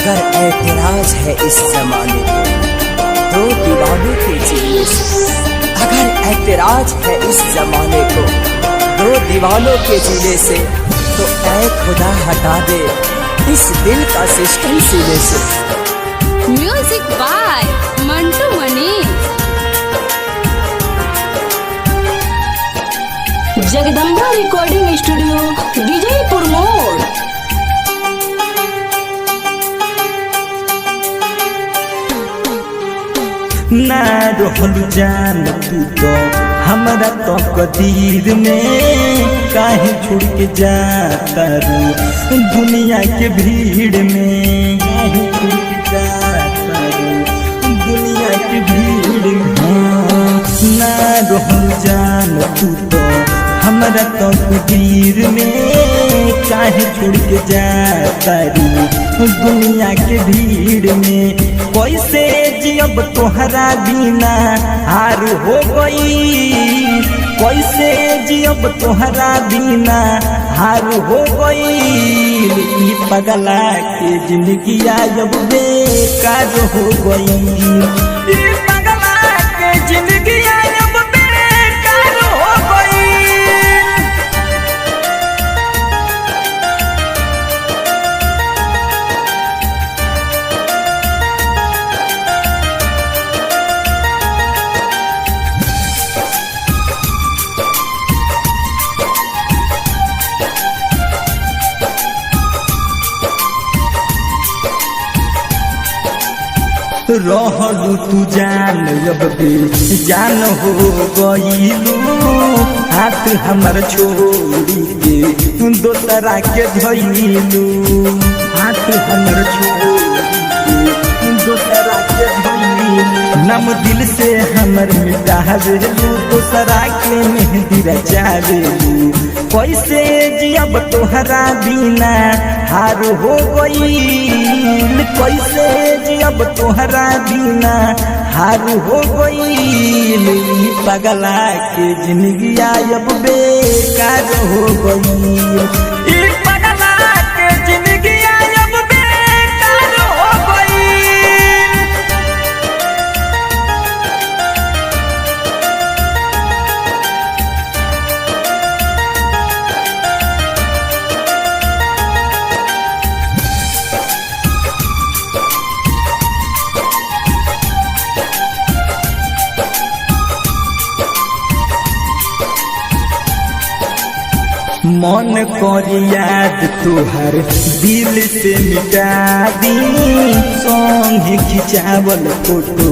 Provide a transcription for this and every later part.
अगर ऐतराज है इस जमाने को दो दीवानों के जीने से, अगर ऐतराज है इस जमाने को दो दीवानों के जीने से, तो ऐ खुदा हटा दे इस दिल का सिस्टम सीने से। Music by Mantu Mani. Jagdamba recording studio, Vijaypur मोड़। ना रहल जान तू तो हमरा तो कदीर में, काहे छोड़ के जाता रू दुनिया के भीड़ में, काहे छोड़ के जाता रू दुनिया के भीड़ में। ना रहल जान तू तो हमरा तो कदीर में, काहे छोड़ के जाता रू दुनिया के भीड़ में। कैसे जियब तोहरा बिना हार हो गई, कैसे जियब तोहरा बिना हार हो गई। ई पगला के जिंदगी जब बेकार हो गई, ई पगला के जिंदगी जब बेकार हो गई। रहलू तू जान अब जान हो गईलू, हाथ हमर छोड़ी के दोसरा के धइलू, हाथ हमर छोड़ी के दोसरा के धइलू। नम दिल से हमर मिटावेलू, दोसरा के मेहंदी रचावेलू। कैसे जियब तोहरा बिना हार हो गईल, कैसे जियब तोहरा बिना हार हो गईल। पगला के जिंदगी अब बेकार हो गईल, पगला के जिंदगी अब बेकार हो गईल। मन कर याद तुहार दिल से मिटा दी, संग खिंचावल फोटो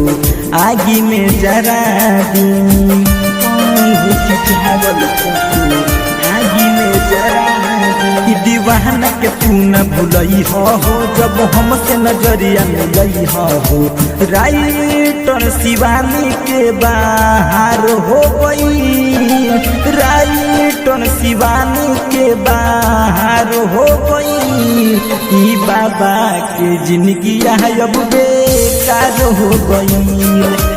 आगी में जरा दी, संग खिंचावल फोटो आगी में जरा दी। दीवाना के तू न भूलई हो, जब हमसे नजरिया मिलई हो। राइटर शिवानी के बाहर हो गई, राइटर शिवानी के बाहर हो गई। ई बाबा के जिंदगी अब बेकार हो गई।